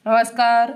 नमस्कार।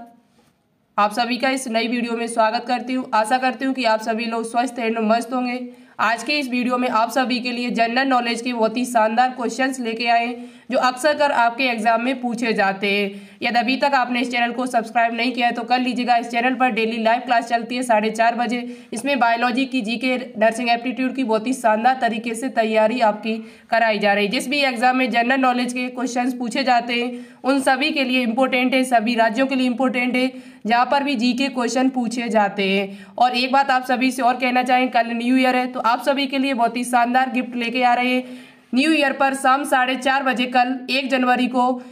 आप सभी का इस नई वीडियो में स्वागत करती हूँ। आशा करती हूँ कि आप सभी लोग स्वस्थ एंड मस्त होंगे। आज के इस वीडियो में आप सभी के लिए जनरल नॉलेज के बहुत ही शानदार क्वेश्चंस लेके आए जो अक्सर कर आपके एग्जाम में पूछे जाते हैं। यदि अभी तक आपने इस चैनल को सब्सक्राइब नहीं किया है तो कर लीजिएगा। इस चैनल पर डेली लाइव क्लास चलती है 4:30 बजे। इसमें बायोलॉजी की, जीके, नर्सिंग एप्टीट्यूड की बहुत ही शानदार तरीके से तैयारी आपकी कराई जा रही है। जिस भी एग्जाम में जनरल नॉलेज के क्वेश्चन पूछे जाते हैं उन सभी के लिए इम्पोर्टेंट है, सभी राज्यों के लिए इम्पोर्टेंट है, जहाँ पर भी जीके क्वेश्चन पूछे जाते हैं। और एक बात आप सभी से और कहना चाहें, कल न्यू ईयर है तो आप सभी के लिए बहुत ही शानदार गिफ्ट लेके आ रहे हैं। न्यू ईयर पर शाम 4:30 बजे कल 1 जनवरी को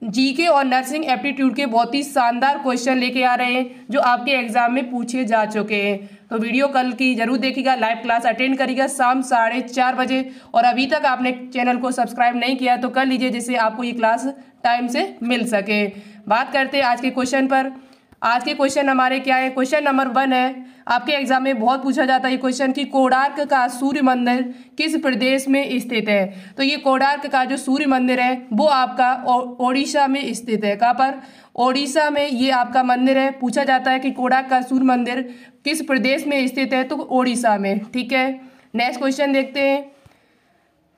जीके और नर्सिंग एप्टीट्यूड के बहुत ही शानदार क्वेश्चन लेके आ रहे हैं जो आपके एग्जाम में पूछे जा चुके हैं। तो वीडियो कल की जरूर देखिएगा, लाइव क्लास अटेंड करिएगा शाम 4:30 बजे। और अभी तक आपने चैनल को सब्सक्राइब नहीं किया तो कर लीजिए, जिससे आपको ये क्लास टाइम से मिल सके। बात करते हैं आज के क्वेश्चन पर। आज के क्वेश्चन हमारे क्या है? क्वेश्चन नंबर 1 है, आपके एग्जाम में बहुत पूछा जाता है ये क्वेश्चन कि कोणार्क का सूर्य मंदिर किस प्रदेश में स्थित है? तो ये कोणार्क का जो सूर्य मंदिर है वो आपका ओडिशा में स्थित है। कहाँ पर? ओडिशा में ये आपका मंदिर है। पूछा जाता है कि कोणार्क का सूर्य मंदिर किस प्रदेश में स्थित है? तो ओडिशा में। ठीक है, नेक्स्ट क्वेश्चन देखते हैं।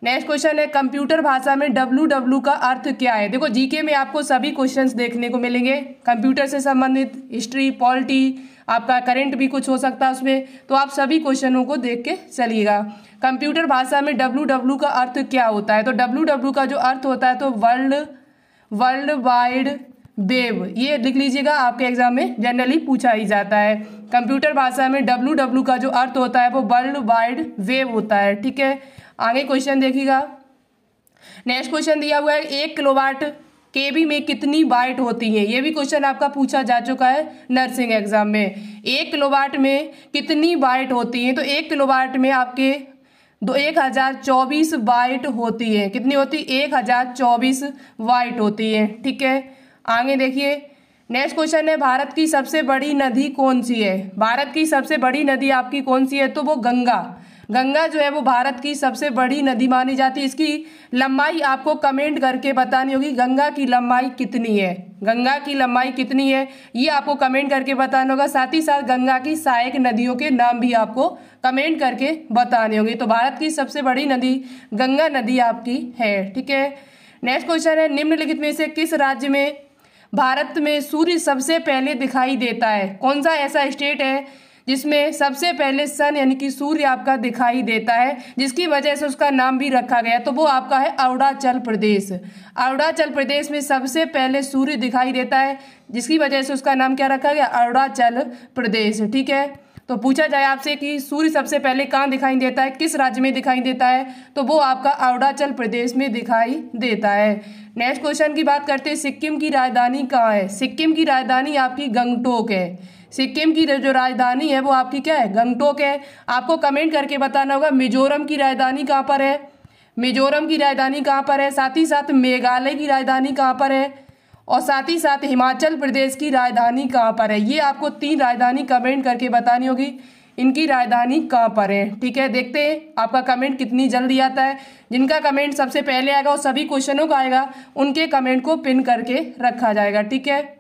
नेक्स्ट क्वेश्चन है, कंप्यूटर भाषा में WW का अर्थ क्या है? देखो जीके में आपको सभी क्वेश्चंस देखने को मिलेंगे, कंप्यूटर से संबंधित, हिस्ट्री, पॉलिटी, आपका करंट भी कुछ हो सकता है उसमें, तो आप सभी क्वेश्चनों को देख के चलिएगा। कंप्यूटर भाषा में WW का अर्थ क्या होता है? तो WW का जो अर्थ होता है तो वर्ल्ड वाइड वेब, ये लिख लीजिएगा, आपके एग्जाम में जनरली पूछा ही जाता है। कंप्यूटर भाषा में WW का जो अर्थ होता है वो वर्ल्ड वाइड वेब होता है। ठीक है, आगे क्वेश्चन देखिएगा। नेक्स्ट क्वेश्चन दिया हुआ है, 1 किलोवाट केबी में कितनी बाइट होती है? ये भी क्वेश्चन आपका पूछा जा चुका है नर्सिंग एग्जाम में। 1 किलोवाट में कितनी बाइट होती है? तो 1 किलोवाट में आपके 1024 बाइट होती है। कितनी होती? 1024 बाइट होती है। ठीक है, आगे देखिए। नेक्स्ट क्वेश्चन है, भारत की सबसे बड़ी नदी कौन सी है? भारत की सबसे बड़ी नदी आपकी कौन सी है? तो वो गंगा जो है वो भारत की सबसे बड़ी नदी मानी जाती है। इसकी लंबाई आपको कमेंट करके बतानी होगी, गंगा की लंबाई कितनी है? गंगा की लंबाई कितनी है ये आपको कमेंट करके बताना होगा। साथ ही साथ गंगा की सहायक नदियों के नाम भी आपको कमेंट करके बताने होंगे। तो भारत की सबसे बड़ी नदी गंगा नदी आपकी है। ठीक है, नेक्स्ट क्वेश्चन है, निम्नलिखित में से किस राज्य में भारत में सूर्य सबसे पहले दिखाई देता है? कौन सा ऐसा स्टेट है जिसमें सबसे पहले सन यानी कि सूर्य आपका दिखाई देता है, जिसकी वजह से उसका नाम भी रखा गया? तो वो आपका है अरुणाचल प्रदेश। अरुणाचल प्रदेश में सबसे पहले सूर्य दिखाई देता है, जिसकी वजह से उसका नाम क्या रखा गया? अरुणाचल प्रदेश। ठीक है, तो पूछा जाए आपसे कि सूर्य सबसे पहले कहाँ दिखाई देता है, किस राज्य में दिखाई देता है? तो वो आपका अरुणाचल प्रदेश में दिखाई देता है। नेक्स्ट क्वेश्चन की बात करते हैं, सिक्किम की राजधानी कहाँ है? सिक्किम की राजधानी आपकी गंगटोक है। सिक्किम की जो राजधानी है वो आपकी क्या है? गंगटोक है। आपको कमेंट करके बताना होगा मिजोरम की राजधानी कहाँ पर है? मिजोरम की राजधानी कहाँ पर है? साथ ही साथ मेघालय की राजधानी कहाँ पर है? और साथ ही साथ हिमाचल प्रदेश की राजधानी कहाँ पर है? ये आपको 3 राजधानी कमेंट करके बतानी होगी, इनकी राजधानी कहाँ पर है। ठीक है, देखते हैं आपका कमेंट कितनी जल्दी आता है। जिनका कमेंट सबसे पहले आएगा और सभी क्वेश्चनों का आएगा, उनके कमेंट को पिन करके रखा जाएगा। ठीक है,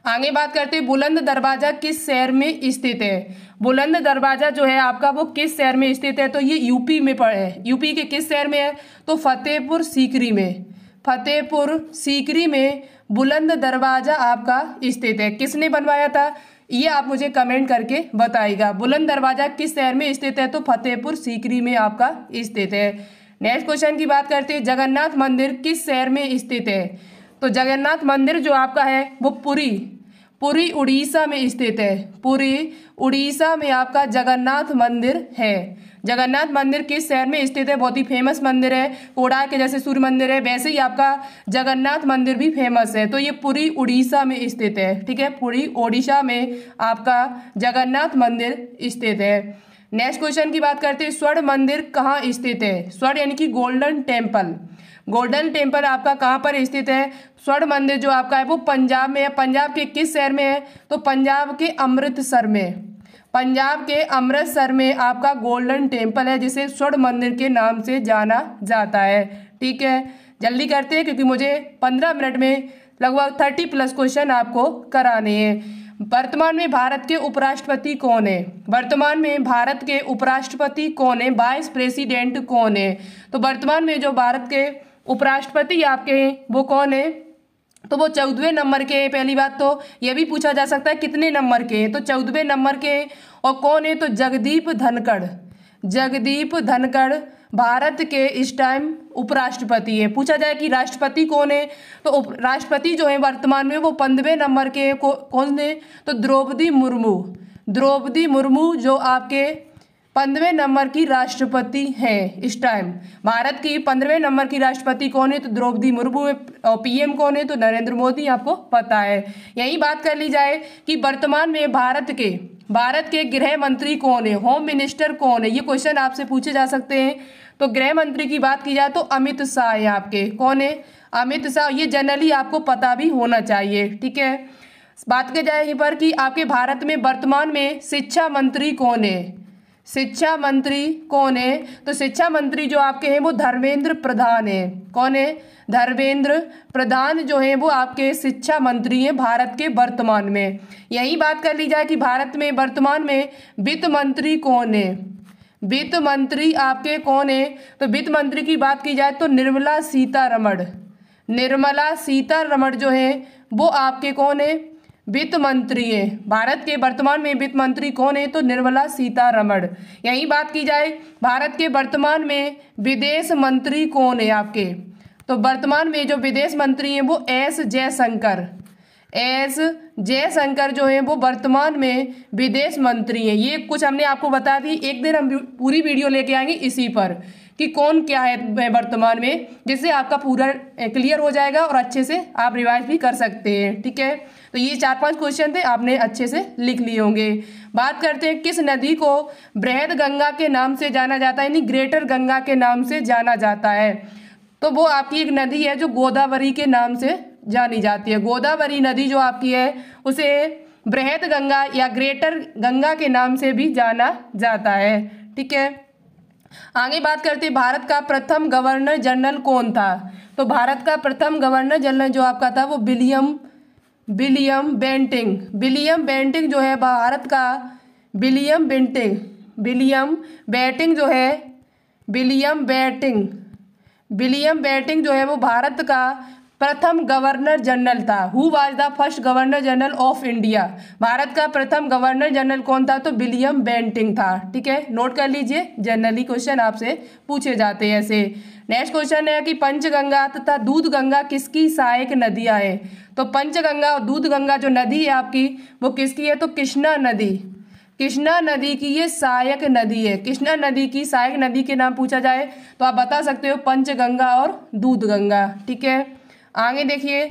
आगे बात करते हैं, बुलंद दरवाजा किस शहर में स्थित है? बुलंद दरवाजा जो है आपका वो किस शहर में स्थित है? तो ये यूपी में है। यूपी के किस शहर में है? तो फतेहपुर सीकरी में। फतेहपुर सीकरी में बुलंद दरवाजा आपका स्थित है। किसने बनवाया था ये आप मुझे कमेंट करके बताइएगा। बुलंद दरवाजा किस शहर में स्थित है? तो फतेहपुर सीकरी में आपका स्थित है। नेक्स्ट क्वेश्चन की बात करते हैं, जगन्नाथ मंदिर किस शहर में स्थित है? तो जगन्नाथ मंदिर जो आपका है वो पुरी उड़ीसा में स्थित है। पुरी उड़ीसा में आपका जगन्नाथ मंदिर है। जगन्नाथ मंदिर किस शहर में स्थित है? बहुत ही फेमस मंदिर है। कोणार्क के जैसे सूर्य मंदिर है वैसे ही आपका जगन्नाथ मंदिर भी फेमस है। तो ये पुरी उड़ीसा में स्थित है। ठीक है, पुरी ओडिशा में आपका जगन्नाथ मंदिर स्थित है। नेक्स्ट क्वेश्चन की बात करते हैं, स्वर्ण मंदिर कहाँ स्थित है? स्वर्ण यानी कि गोल्डन टेम्पल। गोल्डन टेम्पल आपका कहाँ पर स्थित है? स्वर्ण मंदिर जो आपका है वो पंजाब में है। पंजाब के किस शहर में है? तो पंजाब के अमृतसर में। पंजाब के अमृतसर में आपका गोल्डन टेम्पल है, जिसे स्वर्ण मंदिर के नाम से जाना जाता है। ठीक है, जल्दी करते हैं क्योंकि मुझे 15 मिनट में लगभग 30+ क्वेश्चन आपको कराने हैं। वर्तमान में भारत के उपराष्ट्रपति कौन है? वर्तमान में भारत के उपराष्ट्रपति कौन है? वाइस प्रेसिडेंट कौन है? तो वर्तमान में जो भारत के उपराष्ट्रपति आपके हैं वो कौन है? तो वो 14वें नंबर के हैं। पहली बात तो ये भी पूछा जा सकता है कितने नंबर के हैं, तो 14वें नंबर के हैं। और कौन है? तो जगदीप धनखड़। जगदीप धनखड़ भारत के इस टाइम उपराष्ट्रपति है। पूछा जाए कि राष्ट्रपति कौन है, तो राष्ट्रपति जो है वर्तमान में वो 15वें नंबर के कौन है? तो द्रौपदी मुर्मू। द्रौपदी मुर्मू जो आपके 15वें नंबर की राष्ट्रपति हैं इस टाइम। भारत की 15वें नंबर की राष्ट्रपति कौन है? तो द्रौपदी मुर्मू है। और पीएम कौन है? तो नरेंद्र मोदी, आपको पता है। यही बात कर ली जाए कि वर्तमान में भारत के गृह मंत्री कौन है? होम मिनिस्टर कौन है? ये क्वेश्चन आपसे पूछे जा सकते हैं। तो गृह मंत्री की बात की जाए तो अमित शाह है आपके। कौन है? अमित शाह। ये जनरली आपको पता भी होना चाहिए, ठीक है। बात की जाए यहीं पर कि आपके भारत में वर्तमान में शिक्षा मंत्री कौन है? शिक्षा मंत्री कौन है? तो शिक्षा मंत्री जो आपके हैं वो धर्मेंद्र प्रधान है। कौन है? धर्मेंद्र प्रधान जो है वो आपके शिक्षा मंत्री हैं भारत के वर्तमान में। यही बात कर ली जाए कि भारत में वर्तमान में वित्त मंत्री कौन है? वित्त मंत्री आपके कौन है? तो वित्त मंत्री की बात की जाए तो निर्मला सीतारमण। निर्मला सीतारमण जो है वो आपके कौन है? वित्त मंत्री है। भारत के वर्तमान में वित्त मंत्री कौन है? तो निर्मला सीतारमण। यही बात की जाए भारत के वर्तमान में विदेश मंत्री कौन है आपके? तो वर्तमान में जो विदेश मंत्री हैं वो एस जयशंकर। एस जयशंकर जो है वो वर्तमान में विदेश मंत्री हैं। ये कुछ हमने आपको बता दी। एक दिन हम पूरी वीडियो लेके आएंगे इसी पर कि कौन क्या है वर्तमान में, जिससे आपका पूरा क्लियर हो जाएगा और अच्छे से आप रिवाइज भी कर सकते हैं, ठीक है। तो ये 4-5 क्वेश्चन थे, आपने अच्छे से लिख लिए होंगे। बात करते हैं किस नदी को बृहद गंगा के नाम से जाना जाता है, यानी ग्रेटर गंगा के नाम से जाना जाता है। तो वो आपकी एक नदी है जो गोदावरी के नाम से जानी जाती है। गोदावरी नदी जो आपकी है उसे बृहद गंगा या ग्रेटर गंगा के नाम से भी जाना जाता है, ठीक है। आगे बात करते हैं भारत का प्रथम गवर्नर जनरल कौन था? तो भारत का प्रथम गवर्नर जनरल जो आपका था वो विलियम बेंटिंग। विलियम बेंटिंग जो है भारत का विलियम बेंटिंग जो है वो भारत का प्रथम गवर्नर जनरल था। Who was the first governor general of India? Bharat का प्रथम गवर्नर जनरल कौन था? तो विलियम बेंटिंग था, ठीक है। नोट कर लीजिए, जनरली क्वेश्चन आपसे पूछे जाते हैं ऐसे। नेक्स्ट क्वेश्चन है कि पंचगंगा तथा दूधगंगा किसकी सहायक नदियां हैं? तो पंचगंगा और दूधगंगा जो नदी है आपकी वो किसकी है? तो कृष्णा नदी। कृष्णा नदी की ये सहायक नदी है। कृष्णा नदी की सहायक नदी के नाम पूछा जाए तो आप बता सकते हो पंचगंगा और दूधगंगा, ठीक है। आगे देखिए,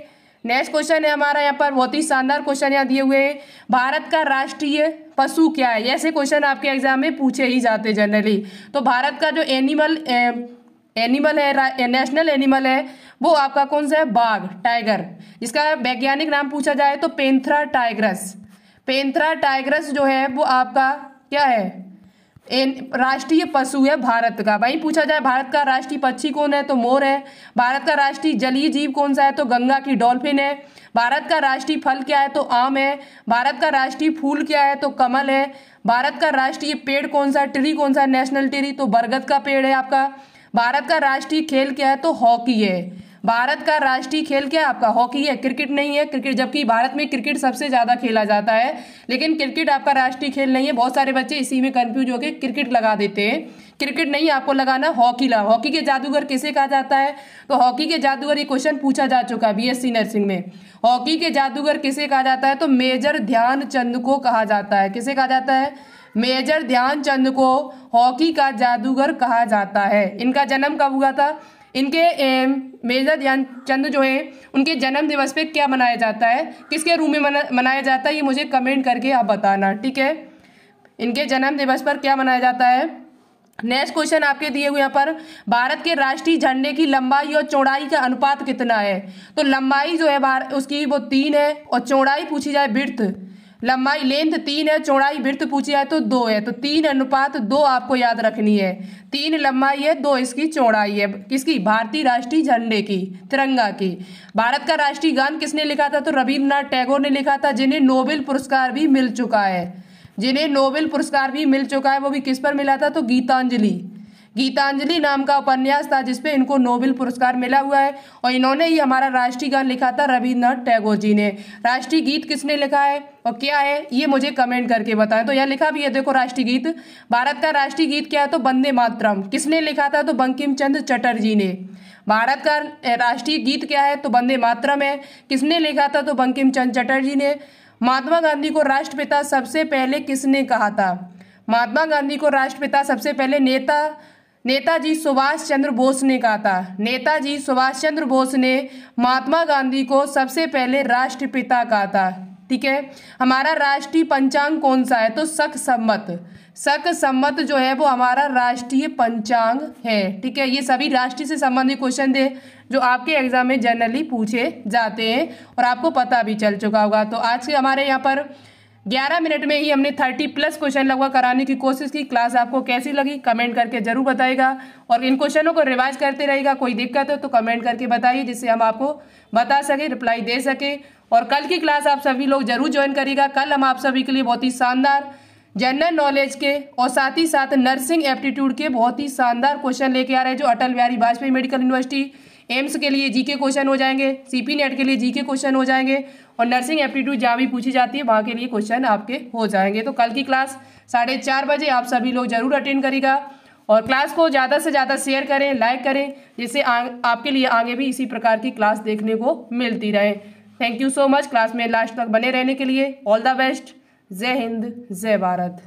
नेक्स्ट क्वेश्चन है हमारा यहाँ पर, बहुत ही शानदार क्वेश्चन यहाँ दिए हुए हैं। भारत का राष्ट्रीय पशु क्या है? ऐसे क्वेश्चन आपके एग्जाम में पूछे ही जाते जनरली। तो भारत का जो एनिमल है, नेशनल एनिमल है, वो आपका कौन सा है? बाघ, टाइगर। जिसका वैज्ञानिक नाम पूछा जाए तो पेंथेरा टाइग्रस। पेंथेरा टाइग्रस जो है वो आपका क्या है? राष्ट्रीय पशु है भारत का। वहीं पूछा जाए भारत का राष्ट्रीय पक्षी कौन है? तो मोर है। भारत का राष्ट्रीय जलीय जीव कौन सा है? तो गंगा की डॉल्फिन है। भारत का राष्ट्रीय फल क्या है? तो आम है। भारत का राष्ट्रीय फूल क्या है? तो कमल है। भारत का राष्ट्रीय पेड़ कौन सा? ट्री कौन सा? नेशनल ट्री, तो बरगद का पेड़ है आपका। भारत का राष्ट्रीय खेल क्या है? तो हॉकी है। भारत का राष्ट्रीय खेल क्या है आपका? हॉकी है, क्रिकेट नहीं है। क्रिकेट, जबकि भारत में क्रिकेट सबसे ज्यादा खेला जाता है, लेकिन क्रिकेट आपका राष्ट्रीय खेल नहीं है। बहुत सारे बच्चे इसी में कंफ्यूज होकर क्रिकेट लगा देते हैं। क्रिकेट नहीं, आपको लगाना हॉकी। हॉकी के जादूगर किसे कहा जाता है? तो हॉकी के जादूगर, ये क्वेश्चन पूछा जा चुका है बीएससी नर्सिंग में। हॉकी के जादूगर किसे कहा जाता है? तो मेजर ध्यानचंद को कहा जाता है। किसे कहा जाता है? मेजर ध्यानचंद को हॉकी का जादूगर कहा जाता है। इनका जन्म कब हुआ था? इनके मेजर ध्यानचंद जो है उनके जन्म दिवस पे क्या मनाया जाता है, किसके रूप में मनाया जाता है, ये मुझे कमेंट करके आप बताना, ठीक है। इनके जन्म दिवस पर क्या मनाया जाता है। नेक्स्ट क्वेश्चन आपके दिए हुए यहाँ पर, भारत के राष्ट्रीय झंडे की लंबाई और चौड़ाई का अनुपात कितना है? तो लंबाई जो है उसकी वो 3 है और चौड़ाई पूछी जाए विड्थ, लंबाई लेंथ 3 है, चौड़ाई विड्थ पूछी है तो 2 है, तो 3:2 आपको याद रखनी है। 3 लंबाई है, 2 इसकी चौड़ाई है। किसकी? भारतीय राष्ट्रीय झंडे की, तिरंगा की। भारत का राष्ट्रीय गान किसने लिखा था? तो रविन्द्रनाथ टैगोर ने लिखा था, जिन्हें नोबेल पुरस्कार भी मिल चुका है। जिन्हें नोबेल पुरस्कार भी मिल चुका है, वो भी किस पर मिला था? तो गीतांजलि। गीतांजलि नाम का उपन्यास था जिसपे इनको नोबेल पुरस्कार मिला हुआ है, और इन्होंने ही हमारा राष्ट्रीय गान लिखा था, रविन्द्रनाथ टैगोर जी ने। राष्ट्रीय गीत किसने लिखा है और क्या है, ये मुझे कमेंट करके बताएं। तो यहाँ लिखा भी है, देखो राष्ट्रीय गीत, भारत का राष्ट्रीय गीत क्या है? तो वंदे मातरम। किसने लिखा था? तो बंकिम चंद्र चटर्जी ने। भारत का राष्ट्रीय गीत क्या है? तो वंदे मातरम है। किसने लिखा था? तो बंकिम चंद्र चटर्जी ने। महात्मा गांधी को राष्ट्रपिता सबसे पहले किसने कहा था? महात्मा गांधी को राष्ट्रपिता सबसे पहले नेताजी सुभाष चंद्र बोस ने कहा था। नेताजी सुभाष चंद्र बोस ने महात्मा गांधी को सबसे पहले राष्ट्रपिता कहा था। ठीक है। हमारा राष्ट्रीय पंचांग कौन सा है? तो शक संवत। शक संवत जो है वो हमारा राष्ट्रीय पंचांग है। ठीक है। ये सभी राष्ट्रीय से संबंधित क्वेश्चन थे जो आपके एग्जाम में जनरली पूछे जाते हैं और आपको पता भी चल चुका होगा। तो आज के हमारे यहाँ पर 11 मिनट में ही हमने 30+ क्वेश्चन लगभग कराने की कोशिश की। क्लास आपको कैसी लगी कमेंट करके जरूर बताइएगा, और इन क्वेश्चनों को रिवाइज करते रहेगा। कोई दिक्कत हो तो कमेंट करके बताइए, जिससे हम आपको बता सके, रिप्लाई दे सके। और कल की क्लास आप सभी लोग जरूर ज्वाइन करिएगा। कल हम आप सभी के लिए बहुत ही शानदार जनरल नॉलेज के और साथ ही साथ नर्सिंग एप्टीट्यूड के बहुत ही शानदार क्वेश्चन लेके आ रहे हैं, जो Atal Bihari Vajpayee medical university AIIMS के लिए जीके क्वेश्चन हो जाएंगे, सीपी नेट के लिए जीके क्वेश्चन हो जाएंगे, और नर्सिंग एप्टीट्यूड जहाँ भी पूछी जाती है वहाँ के लिए क्वेश्चन आपके हो जाएंगे। तो कल की क्लास 4:30 बजे आप सभी लोग जरूर अटेंड करिएगा, और क्लास को ज़्यादा से ज़्यादा शेयर करें, लाइक करें, जिससे आपके लिए आगे भी इसी प्रकार की क्लास देखने को मिलती रहे। Thank you so much class में लास्ट तक बने रहने के लिए। All the best. जय हिंद, जय भारत।